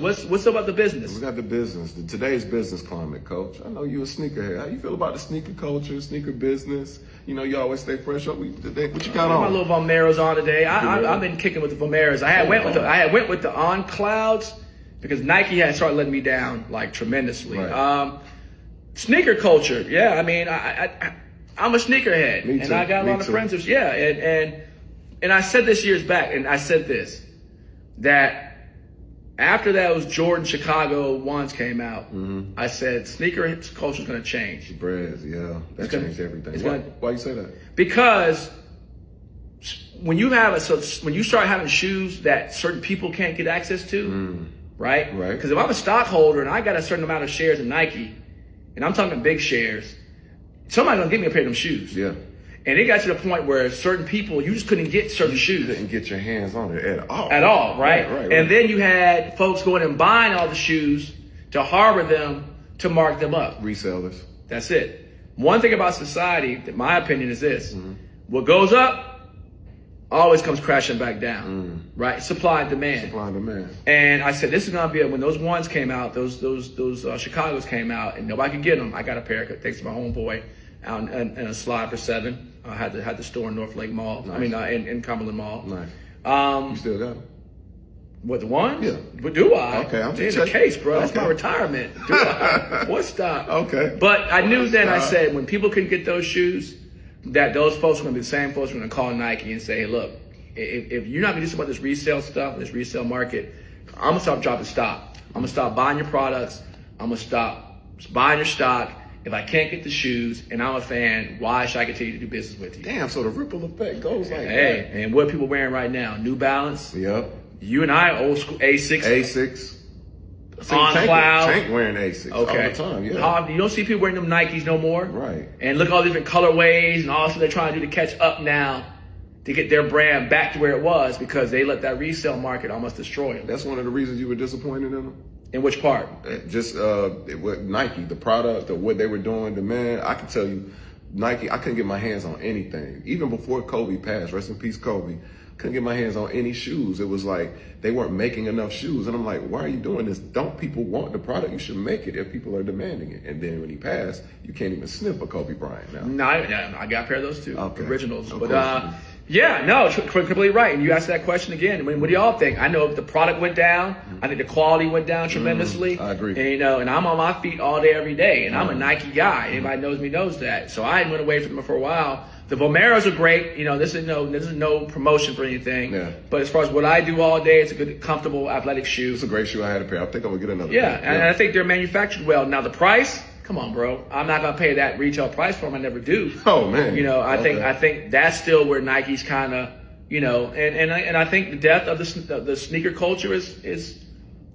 What's up about the business? We got the business, today's business climate, Coach. I know you a sneakerhead. How you feel about the sneaker culture, sneaker business? You know, you always stay fresh up. What you got on? My little Vomeros on today. I've been kicking with the Vomeros. I went with the On Clouds because Nike had started letting me down like tremendously. Right. Sneaker culture, yeah. I mean, I'm a sneakerhead, Me too. And I got a lot of friends. Yeah, and I said this years back, and I said this that. After those Jordan Chicago ones came out, I said sneaker culture is going to change. Breads, yeah, that changed everything. Why you say that? Because when you start having shoes that certain people can't get access to, right? Right. Because if I'm a stockholder and I got a certain amount of shares in Nike, and I'm talking big shares, somebody's gonna give me a pair of them shoes. Yeah. And it got to the point where certain people, you just couldn't get certain shoes. You couldn't get your hands on it at all. At all, right? Right. And then you had folks going and buying all the shoes to harbor them, to mark them up. Resellers. That's it. One thing about society, that my opinion is this. What goes up always comes crashing back down, right? Supply and demand. Supply and demand. And I said, this is going to be when those ones came out, those Chicagos came out, and nobody could get them. I got a pair, thanks to my homeboy, out in a slide for $7. I had the store in North Lake Mall. Nice. I mean, in Cumberland Mall. Nice. You still got them? What, the ones? Yeah. But do I? Okay, I'm in just the checking. case, bro. That's Okay. my retirement. Do I? What's stop? Okay. But I knew then, I said, when people couldn't get those shoes, that those folks are going to be the same folks who are going to call Nike and say, hey, look, if you're not going to do something about this resale stuff, this resale market, I'm going to stop dropping stock. I'm going to stop buying your products. I'm going to stop buying your stock. If I can't get the shoes and I'm a fan, why should I continue to do business with you? Damn, so the ripple effect goes like that. Hey, and what are people wearing right now? New Balance. Yep. You and I, old school, Asics. Asics. On Cloud. Tank wearing Asics all the time, yeah. You don't see people wearing them Nikes no more. Right. And look at all the different colorways and all they're trying to do to catch up now to get their brand back to where it was because they let that resale market almost destroy them. That's one of the reasons you were disappointed in them? In which part? Just with Nike, the product, or what they were doing, the man. I can tell you, Nike, I couldn't get my hands on anything. Even before Kobe passed, rest in peace, Kobe, couldn't get my hands on any shoes. It was like they weren't making enough shoes. And I'm like, why are you doing this? Don't people want the product? You should make it if people are demanding it. And then when he passed, you can't even sniff a Kobe Bryant now. No, I got a pair of those too, originals. Of but yeah, no, completely right. And you asked that question again. I mean, what do y'all think? I know the product went down. I think the quality went down tremendously. I agree. And, and I'm on my feet all day, every day. And I'm a Nike guy. Anybody knows me knows that. So I went away from them for a while. The Vomeros are great. This is no promotion for anything. Yeah. But as far as what I do all day, it's a good, comfortable, athletic shoe. It's a great shoe. I had a pair. I think I'm gonna get another pair. Yeah, and I think they're manufactured well. Now the price. Come on, bro. I'm not gonna pay that retail price for them. I never do. Oh man. I think that's still where Nike's kind of, and I think the death of the sneaker culture is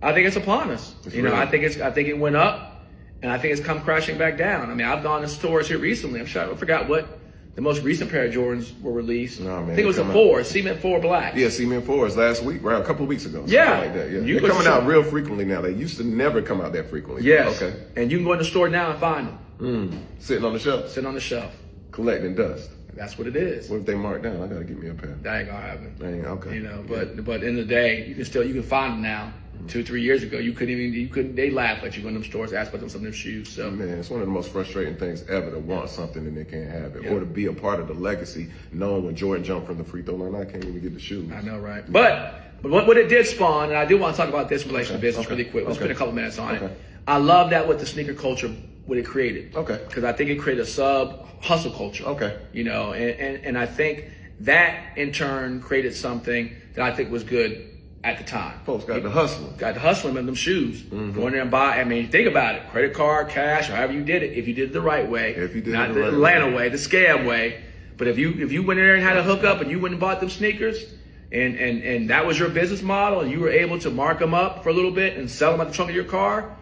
I think it's upon us. I think it went up, and I think it's come crashing back down. I mean, I've gone to stores here recently. I forgot what the most recent pair of Jordans were released. No, man, I think it was a 4, Cement 4 Black. Yeah, Cement 4s last week, right? A couple of weeks ago. Yeah. Like that, yeah. They're coming out real frequently now. They used to never come out that frequently. Yes. Okay. And you can go in the store now and find them. Sitting on the shelf. Sitting on the shelf. Collecting dust. That's what it is. What if they mark down? I gotta get me a pair. That ain't gonna happen. Okay. But in the day, you can find them now. 2-3 years ago, you couldn't. They laughed at you in them stores, asked about some of them shoes. So man, it's one of the most frustrating things ever to want something and they can't have it, or to be a part of the legacy, knowing when Jordan jumped from the free throw line, I can't even get the shoes. I know, right? But what it did spawn, and I do want to talk about this in relation to business really quick. We'll spend a couple minutes on it. I love that with the sneaker culture, what it created. Okay. Because I think it created a sub hustle culture. Okay. And I think that in turn created something that I think was good at the time. Folks got the hustling. Got the hustling in them shoes. Go in there and buy. I mean, think about it. Credit card, cash, or however you did it. If you did it the right way. Not the Atlanta way, the scam way. But if you went in there and had a hookup and you went and bought them sneakers and that was your business model and you were able to mark them up for a little bit and sell them at the trunk of your car,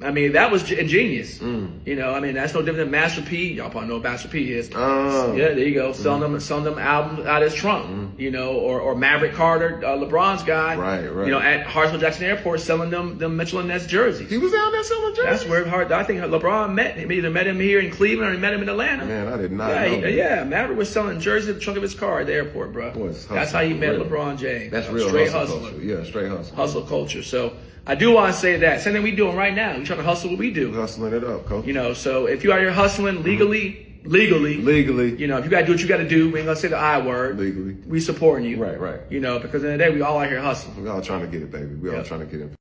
I mean, that was ingenious. That's no different than Master P. Y'all probably know what Master P is. Yeah, there you go. Selling them albums out of his trunk. Or Maverick Carter, LeBron's guy. Right. At Hartsfield-Jackson Airport, selling them Mitchell and Ness jerseys. He was down there selling jerseys. That's where I think LeBron met him. Either met him here in Cleveland or he met him in Atlanta. Man, I did not know that. Yeah, Maverick was selling jerseys at the trunk of his car at the airport, bro. That's how he met LeBron James. That's real straight hustle hustler. culture. Yeah, straight hustle. Hustle culture. So I do want to say that. Same thing we doing right now. We trying to hustle what we do. We're hustling it up, coach. You know, so if you out here hustling legally, you know, if you got to do what you got to do, we ain't going to say the I word. Legally. We supporting you. Right. You know, because in the day, we all out here hustling. We all trying to get it, baby. We all trying to get it.